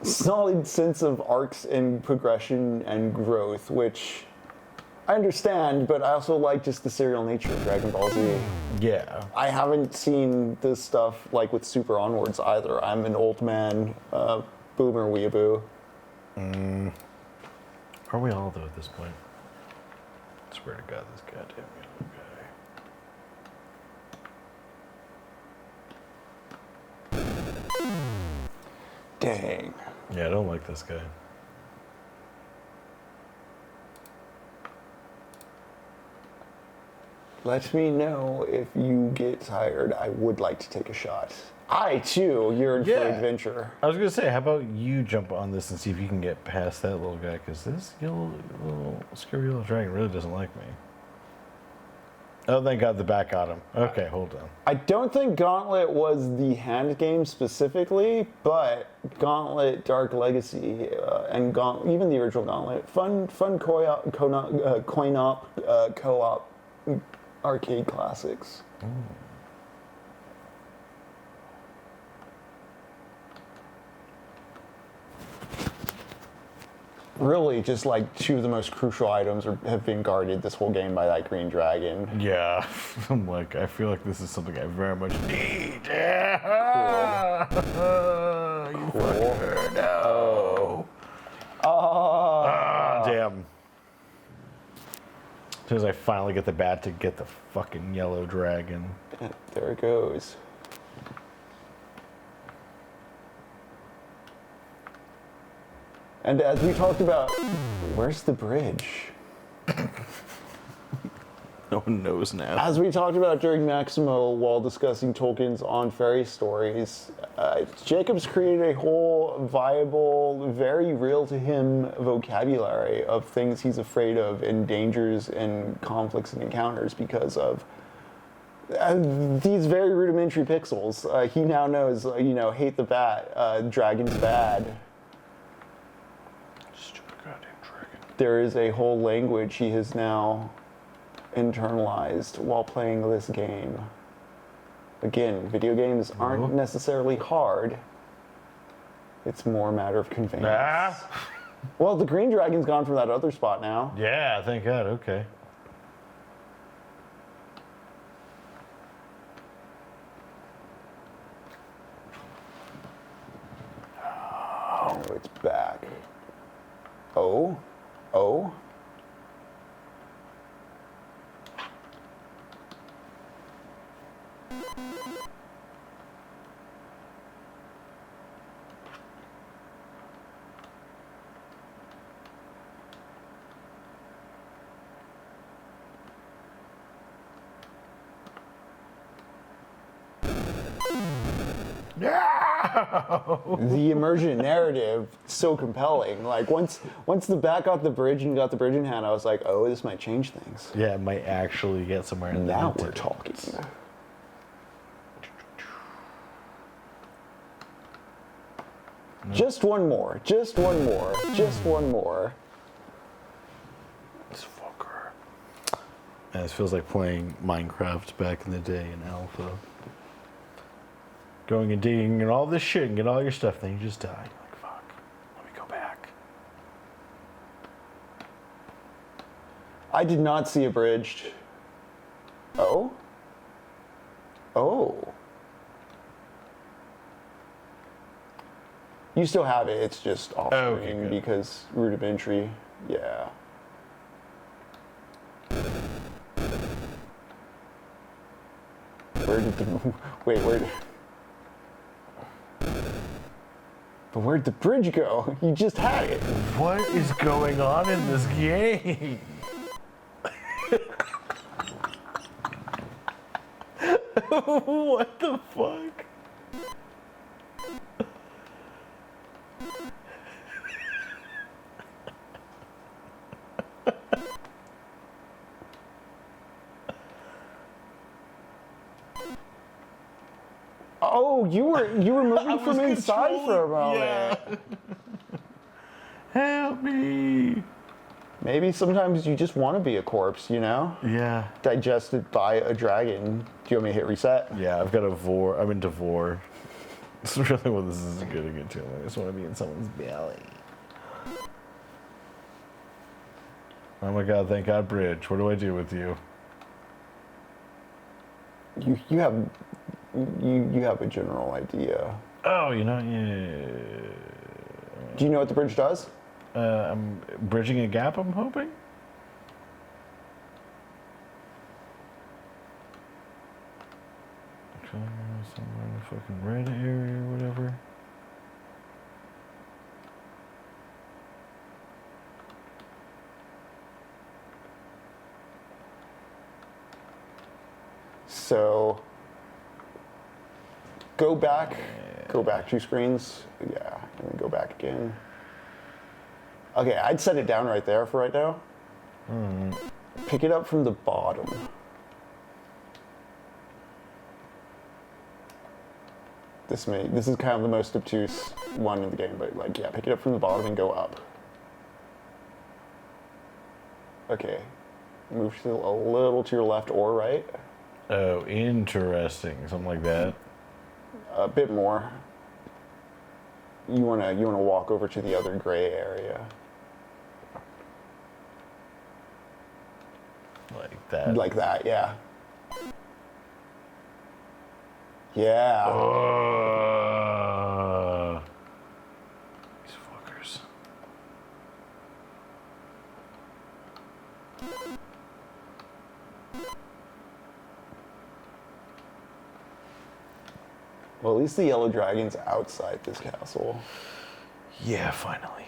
solid sense of arcs and progression and growth, which I understand, but I also like just the serial nature of Dragon Ball Z. Yeah. I haven't seen this stuff like with Super onwards either. I'm an old man, boomer weeaboo. Are we all, though, at this point? I swear to God, this goddamn yellow guy. Dang. Yeah, I don't like this guy. Let me know if you get tired. I would like to take a shot. I, too, yearn for adventure. I was going to say, how about you jump on this and see if you can get past that little guy, because this little scary little dragon really doesn't like me. Oh, thank God the back got him. Okay, hold on. I don't think Gauntlet was the hand game specifically, but Gauntlet Dark Legacy and even the original Gauntlet, fun coin-op co-op arcade classics. really just like two of the most crucial items have been guarded this whole game by that green dragon. Yeah, I'm like, I feel like this is something I very much need. You fucker, no. Damn. As soon as I finally get the bat to get the fucking yellow dragon. And there it goes. And as we talked about, where's the bridge? No one knows now. As we talked about during Maximo while discussing Tolkien's On Fairy Stories, Jacob's created a whole viable, very real to him vocabulary of things he's afraid of and dangers and conflicts and encounters because of these very rudimentary pixels. He now knows, hate the bat, dragon's bad. Stupid goddamn dragon. There is a whole language he has now internalized while playing this game. Again, video games aren't necessarily hard. It's more a matter of convenience. Well, the green dragon's gone from that other spot now. Yeah, thank God, okay. Oh, it's back. Oh? The emergent narrative so compelling. Like once the bat got the bridge and got the bridge in hand, I was like, oh, this might change things. Yeah, it might actually get somewhere. Now we're talking. No. Just one more. This fucker. Yeah, this feels like playing Minecraft back in the day in alpha. Going and digging and all this shit and get all your stuff, then you just die. You're like, fuck, let me go back. I did not see a bridge. Oh? You still have it, it's just off screen because rudimentary, yeah. But where'd the bridge go? You just had it. What is going on in this game? What the fuck? Oh, you were moving from inside for a moment. Yeah. Help me. Maybe sometimes you just want to be a corpse, you know? Yeah. Digested by a dragon. Do you want me to hit reset? Yeah, I've got a vor. I'm into vor. This is really what this is getting into. I just want to be in someone's belly. Oh my god, thank God, bridge. What do I do with you? You have a general idea. Oh, yeah. Do you know what the bridge does? I'm bridging a gap, I'm hoping? Somewhere in the fucking red area or whatever. So go back 2 screens. Yeah, and then go back again. Okay, I'd set it down right there for right now. Pick it up from the bottom. This is kind of the most obtuse one in the game, but like, yeah, pick it up from the bottom and go up. Okay, move to a little to your left or right. Oh, interesting. Something like that. A bit more. You wanna walk over to the other gray area. that. Like that, yeah. Yeah. These fuckers. Well, at least the yellow dragon's outside this castle. Yeah, finally.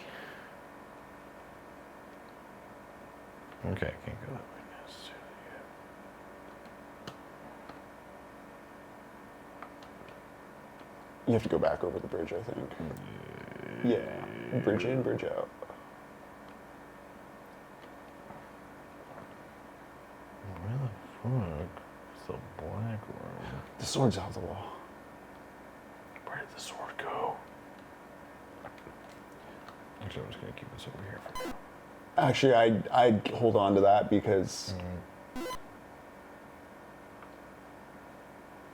Okay, I can't go that way now. You have to go back over the bridge, I think. Yeah. Bridge in, bridge out. Where the fuck is the black room? The sword's out the wall. Where did the sword go? Actually, I'm just gonna keep this over here for now. Actually, I'd hold on to that because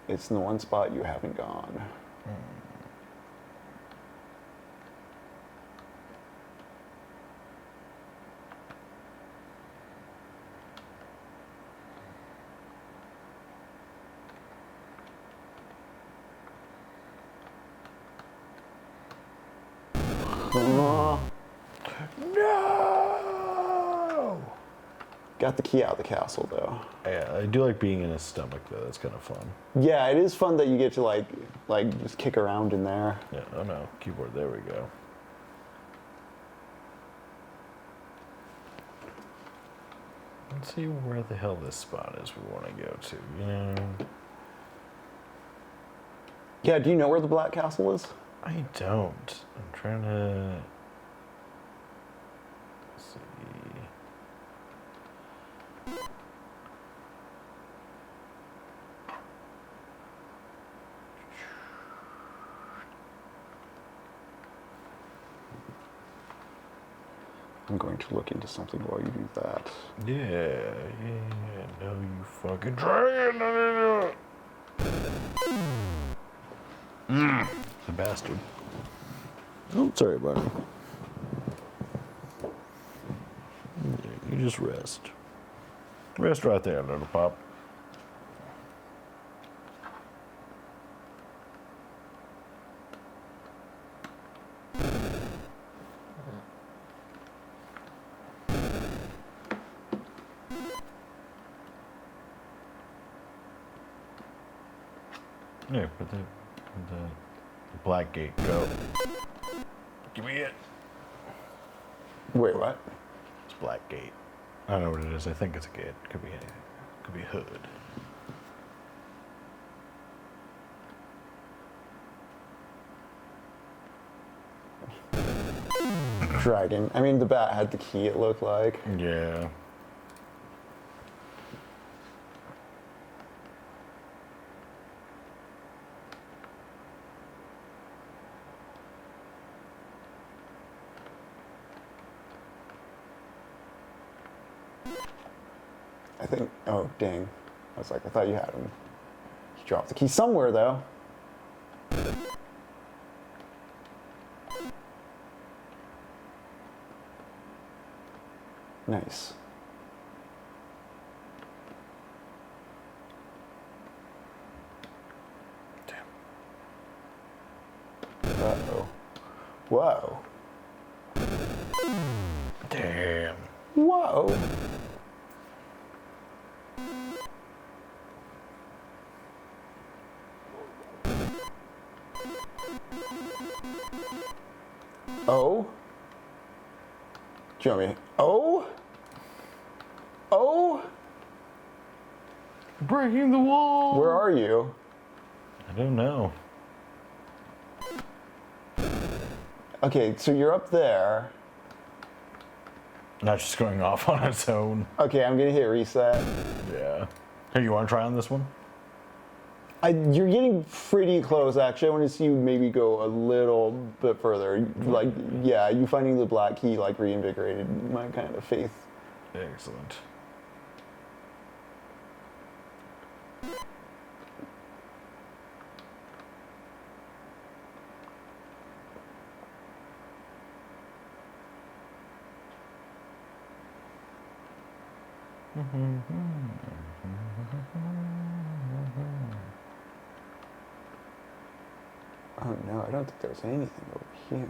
it's in the one spot you haven't gone. No! Got the key out of the castle, though. Yeah, I do like being in his stomach though. That's kind of fun. Yeah, it is fun that you get to like just kick around in there. Yeah. Oh no, keyboard. There we go. Let's see where the hell this spot is we want to go to. You know, Yeah, do you know where the Black Castle is? I don't. I'm trying to see. I'm going to look into something while you do that. Yeah, no, you fucking dragon! The bastard. Oh, sorry, buddy. You just rest. Rest right there, little pop. Yeah, put the black gate go. Give me it. Wait, what? It's black gate. I don't know what it is. I think it's a gate. Could be anything. Could be a hood. Dragon. I mean, the bat had the key, it looked like. Yeah. I think, oh, dang. I was like, I thought you had him. You dropped the key somewhere, though. Nice. Damn. Uh-oh. Whoa. Damn. Whoa. Oh? Do you want me? Oh? Oh? Breaking the wall. Where are you? I don't know. Okay, so you're up there. Not just going off on its own. Okay, I'm gonna hit reset. Yeah. Hey, you want to try on this one? You're getting pretty close, actually. I want to see you maybe go a little bit further. Like, yeah, you finding the black key, like, reinvigorated my kind of faith. Excellent. Oh no, I don't think there's anything over here.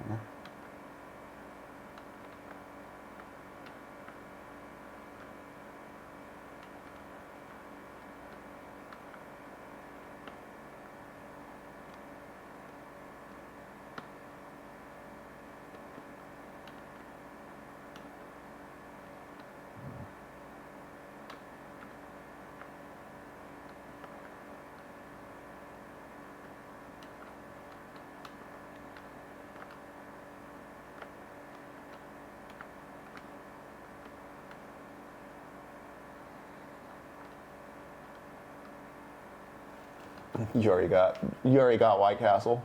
You already got White Castle.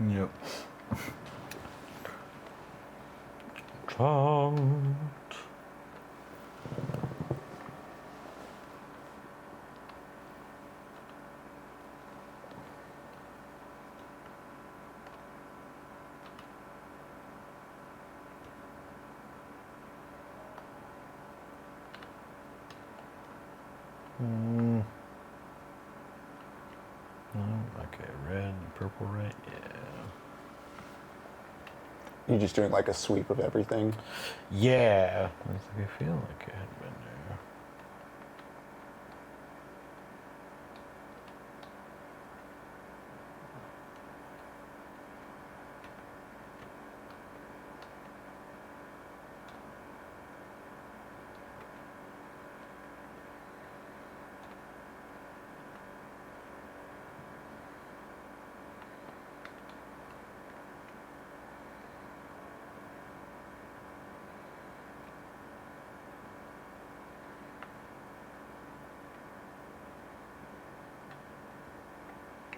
Yep. Chant. Okay, red, purple, right? Yeah. You're just doing like a sweep of everything. Yeah. I feel like it had been there.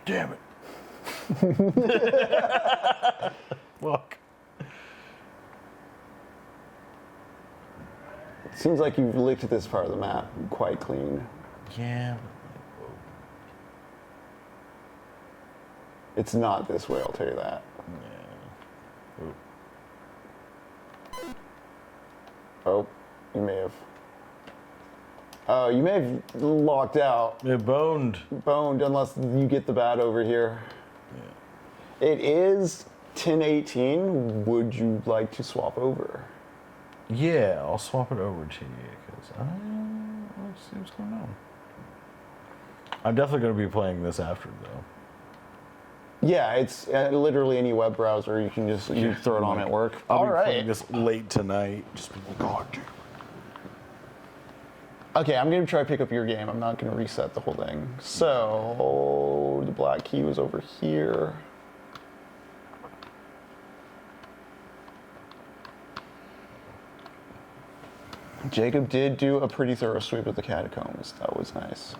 Damn it. Look. It seems like you've licked this part of the map quite clean. Yeah. It's not this way, I'll tell you that. Yeah. Ooh. Oh, you may have. Oh, you may have locked out. It boned. Boned, unless you get the bat over here. Yeah. It is 10:18. Would you like to swap over? Yeah, I'll swap it over to you because let's see what's going on. I'm definitely going to be playing this after though. Yeah, it's literally any web browser. You can just you throw it on at work. I'll All be right. playing this late tonight. Just be like, God damn. Okay, I'm gonna try to pick up your game. I'm not gonna reset the whole thing. So the black key was over here. Jacob did do a pretty thorough sweep of the catacombs. That was nice.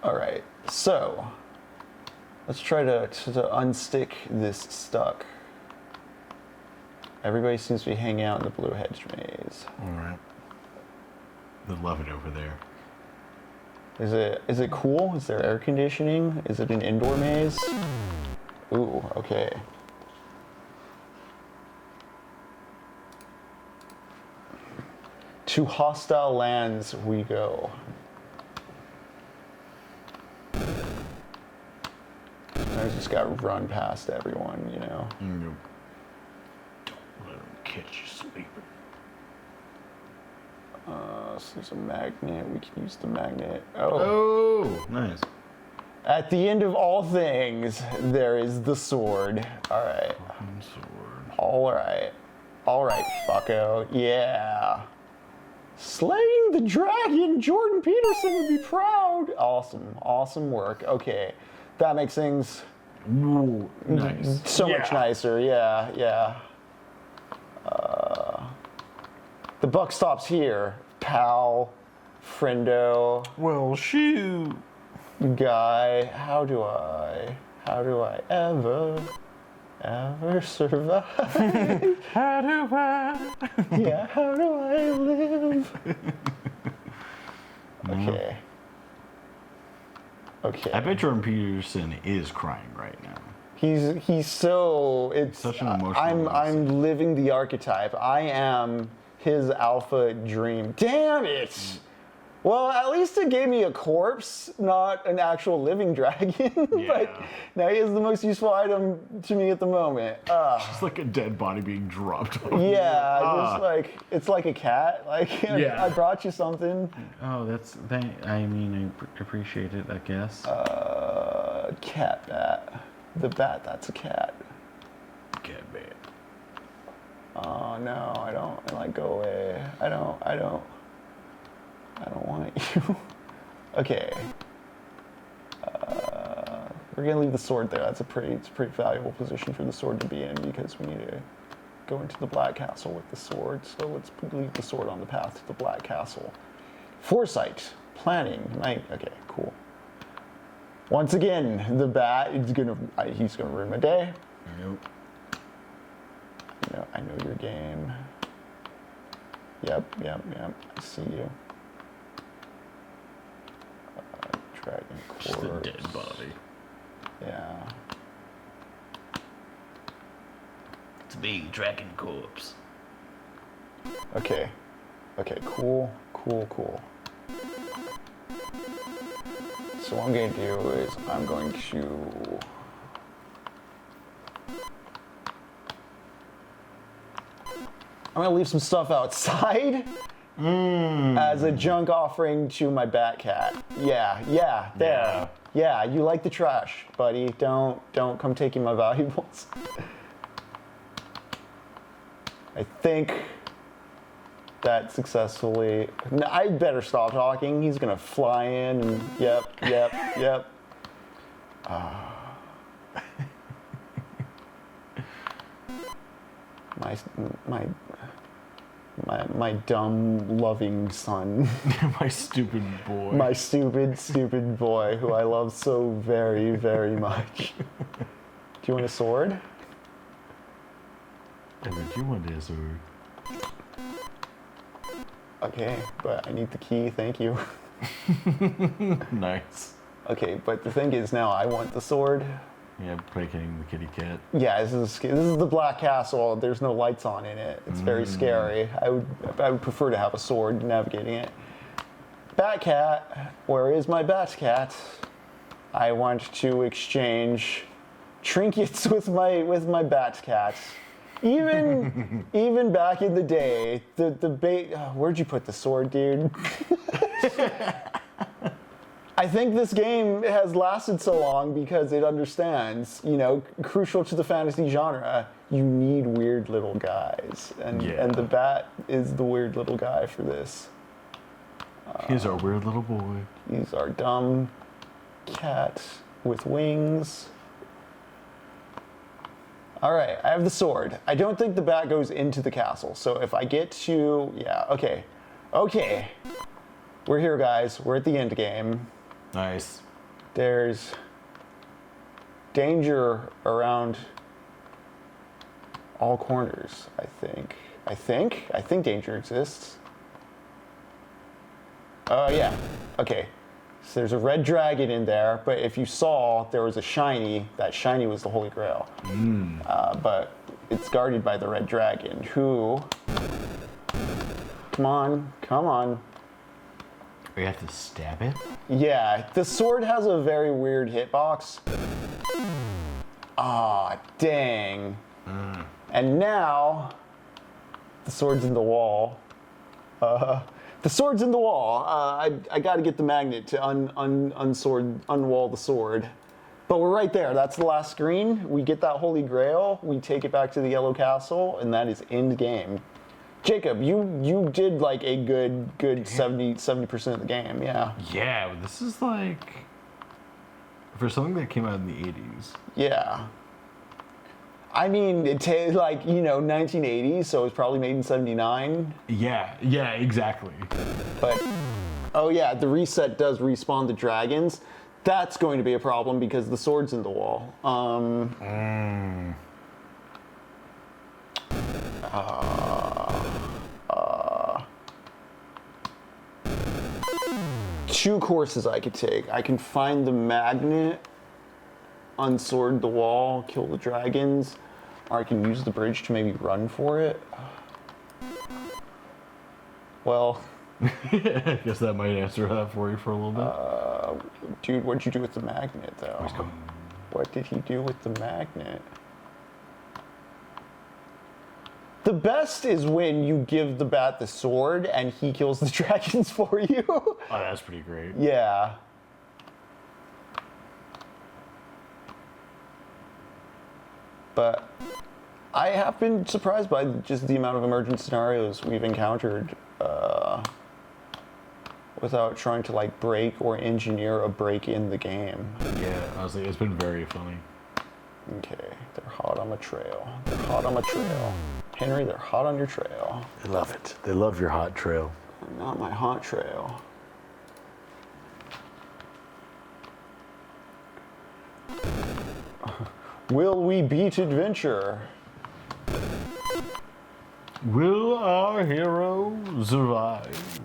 All right, so let's try to unstick this stuck. Everybody seems to be hanging out in the blue hedge maze. All right. They love it over there. Is it cool? Is there air conditioning? Is it an indoor maze? Ooh, okay. To hostile lands we go. I just got to run past everyone, you know. Don't let them catch you sleeping. So there's a magnet. We can use the magnet. Oh. Oh, nice. At the end of all things, there is the sword. All right. Sword. All right. All right, fucko. Yeah. Slaying the dragon, Jordan Peterson would be proud. Awesome. Awesome work. Okay. That makes things Ooh, nice. so much nicer. Yeah, yeah. The buck stops here, pal, friendo, Well, shoot. guy. How do I ever survive? How do I? Yeah, how do I live? Okay. Okay. I bet Jordan Peterson is crying right now. He's so it's Such an emotional I'm living the archetype. I am his alpha dream. Damn it! Well, at least it gave me a corpse, not an actual living dragon. But now he is the most useful item to me at the moment. It's like a dead body being dropped on you. Yeah, just like it's like a cat. Like I brought you something. Oh, I mean, I appreciate it, I guess. Cat bat. The bat. That's a cat. Cat bat. Oh no, I don't. Like go away. I don't want you. Okay. We're gonna leave the sword there. It's a pretty valuable position for the sword to be in because we need to go into the Black Castle with the sword. So let's leave the sword on the path to the Black Castle. Foresight, planning, night. Okay, cool. Once again, the bat is he's gonna ruin my day. Nope. I know your game. Yep. I see you. Dragon corpse. Just a dead body. Yeah. It's me, Dragon Corpse. Okay, cool. So what I'm going to do is I'm going to leave some stuff outside as a junk offering to my bat cat. Yeah, there. Yeah, you like the trash, buddy. Don't come taking my valuables. I think that successfully. No, I better stop talking. He's gonna fly in and yep. My dumb, loving son. My stupid boy. My stupid boy who I love so very, very much. Do you want a sword? I think you want a sword. Okay, but I need the key, thank you. Nice. Okay, but the thing is now I want the sword. Yeah, placating the kitty cat. Yeah, this is the Black Castle. There's no lights on in it. It's very scary. I would prefer to have a sword navigating it. Batcat, where is my Batcat? I want to exchange trinkets with my Batcat. Even back in the day, the bait. Where'd you put the sword, dude? I think this game has lasted so long because it understands, crucial to the fantasy genre, you need weird little guys. And the bat is the weird little guy for this. He's our weird little boy. He's our dumb cat with wings. All right, I have the sword. I don't think the bat goes into the castle. So if I get to, okay. We're here, guys. We're at the end game. Nice. There's danger around all corners, I think. I think danger exists. Oh, yeah. Okay. So there's a red dragon in there, but if you saw, there was a shiny. That shiny was the Holy Grail. But it's guarded by the red dragon, who... Come on. We have to stab it? Yeah, the sword has a very weird hitbox. Ah, dang. And now, the sword's in the wall. The sword's in the wall. I gotta get the magnet to unwall the sword. But we're right there. That's the last screen. We get that Holy Grail. We take it back to the Yellow Castle, and that is end game. Jacob, you did like a good 70% of the game, yeah. Yeah, this is like for something that came out in the 80s. Yeah. I mean, it takes 1980, so it's probably made in 79. Yeah, exactly. But, oh yeah, the reset does respawn the dragons. That's going to be a problem because the sword's in the wall. Two courses I could take. I can find the magnet unsword the wall, kill the dragons, or I can use the bridge to maybe run for it. Well, I guess that might answer that for you for a little bit. dude, what'd you do with the magnet, though? What did he do with the magnet? The best is when you give the bat the sword and he kills the dragons for you. Oh, that's pretty great. Yeah. But I have been surprised by just the amount of emergent scenarios we've encountered without trying to like break or engineer a break in the game. Yeah, honestly, it's been very funny. Okay, they're hot on my trail. They're hot on my trail. Henry, they're hot on your trail. They love it. They love your hot trail. Not my hot trail. Will we beat adventure? Will our hero survive?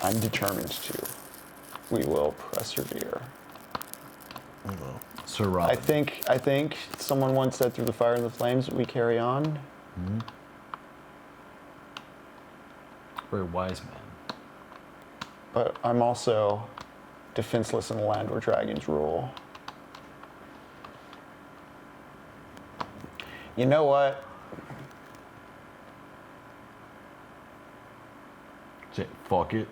I'm determined to. We will persevere. Sir Robin. I think someone once said through the fire and the flames we carry on. Mm-hmm. Very wise man. But I'm also defenseless in a land where dragons rule. You know what? Say, fuck it.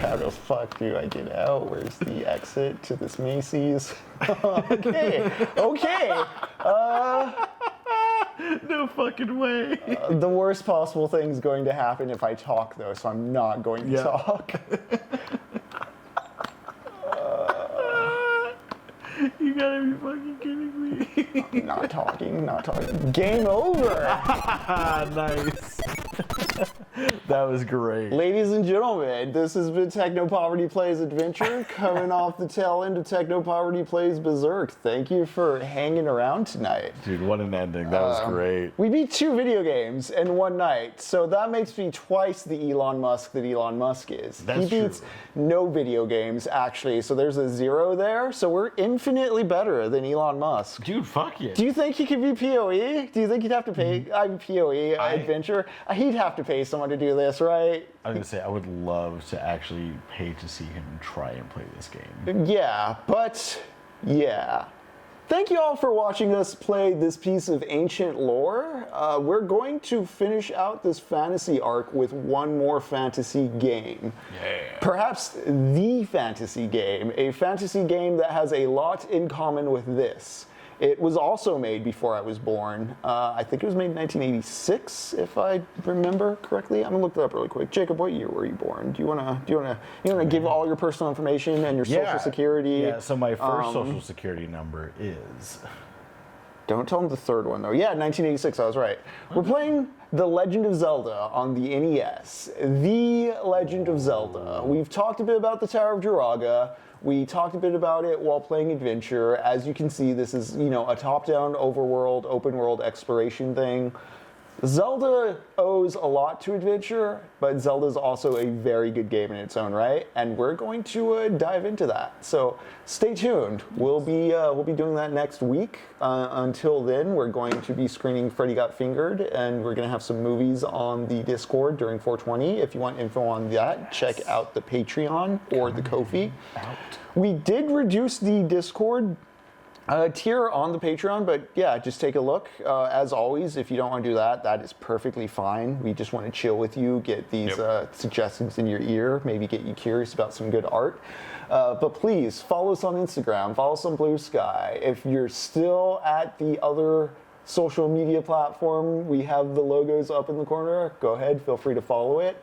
How the fuck do I get out? Where's the exit to this Macy's? Okay. No fucking way. The worst possible thing is going to happen if I talk, though, so I'm not going to talk. You gotta be fucking kidding me. Not talking. Game over. Nice. That was great. Ladies and gentlemen, this has been Technopoverty Plays Adventure, coming off the tail end of Technopoverty Plays Berserk. Thank you for hanging around tonight. Dude, what an ending. That was great. We beat 2 video games in one night, so that makes me twice the Elon Musk that Elon Musk is. That's he beats true. no video games, actually, so there's a 0 there, so we're infinitely better than Elon Musk. Dude, fuck you. Do you think he could be PoE? Do you think he'd have to pay PoE Adventure? He'd have to pay someone to do this, right? I was gonna say, I would love to actually pay to see him try and play this game. Yeah, but yeah. Thank you all for watching us play this piece of ancient lore. We're going to finish out this fantasy arc with one more fantasy game. Yeah. Perhaps the fantasy game, a fantasy game that has a lot in common with this. It was also made before I was born. I think it was made in 1986, if I remember correctly. I'm gonna look that up really quick. Jacob, what year were you born? Do you wanna give all your personal information and your social security? Yeah. So my first social security number is. Don't tell them the third one though. Yeah, 1986. I was right. We're playing The Legend of Zelda on the NES. The Legend of Zelda. We've talked a bit about the Tower of Jiraga. We talked a bit about it while playing Adventure. As you can see, this is, a top-down overworld, open-world exploration thing. Zelda owes a lot to Adventure, but Zelda's also a very good game in its own right, and we're going to dive into that. So stay tuned. We'll be doing that next week. Until then, we're going to be screening Freddy Got Fingered, and we're going to have some movies on the Discord during 420. If you want info on that, check out the Patreon or the Ko-fi. We did reduce the Discord tier on the Patreon, but yeah, just take a look. As always, if you don't want to do that, that is perfectly fine. We just want to chill with you, get these suggestions in your ear, maybe get you curious about some good art. But please follow us on Instagram, follow us on Blue Sky. If you're still at the other social media platform, we have the logos up in the corner. Go ahead, feel free to follow it.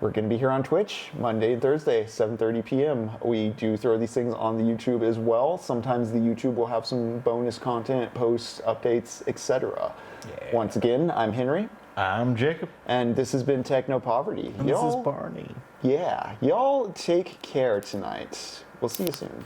We're going to be here on Twitch Monday and Thursday, 7:30 p.m. We do throw these things on the YouTube as well. Sometimes the YouTube will have some bonus content, posts, updates, etc. Yeah. Once again, I'm Henry. I'm Jacob. And this has been Technopoverty. And this is Barney. yeah, y'all take care tonight. We'll see you soon.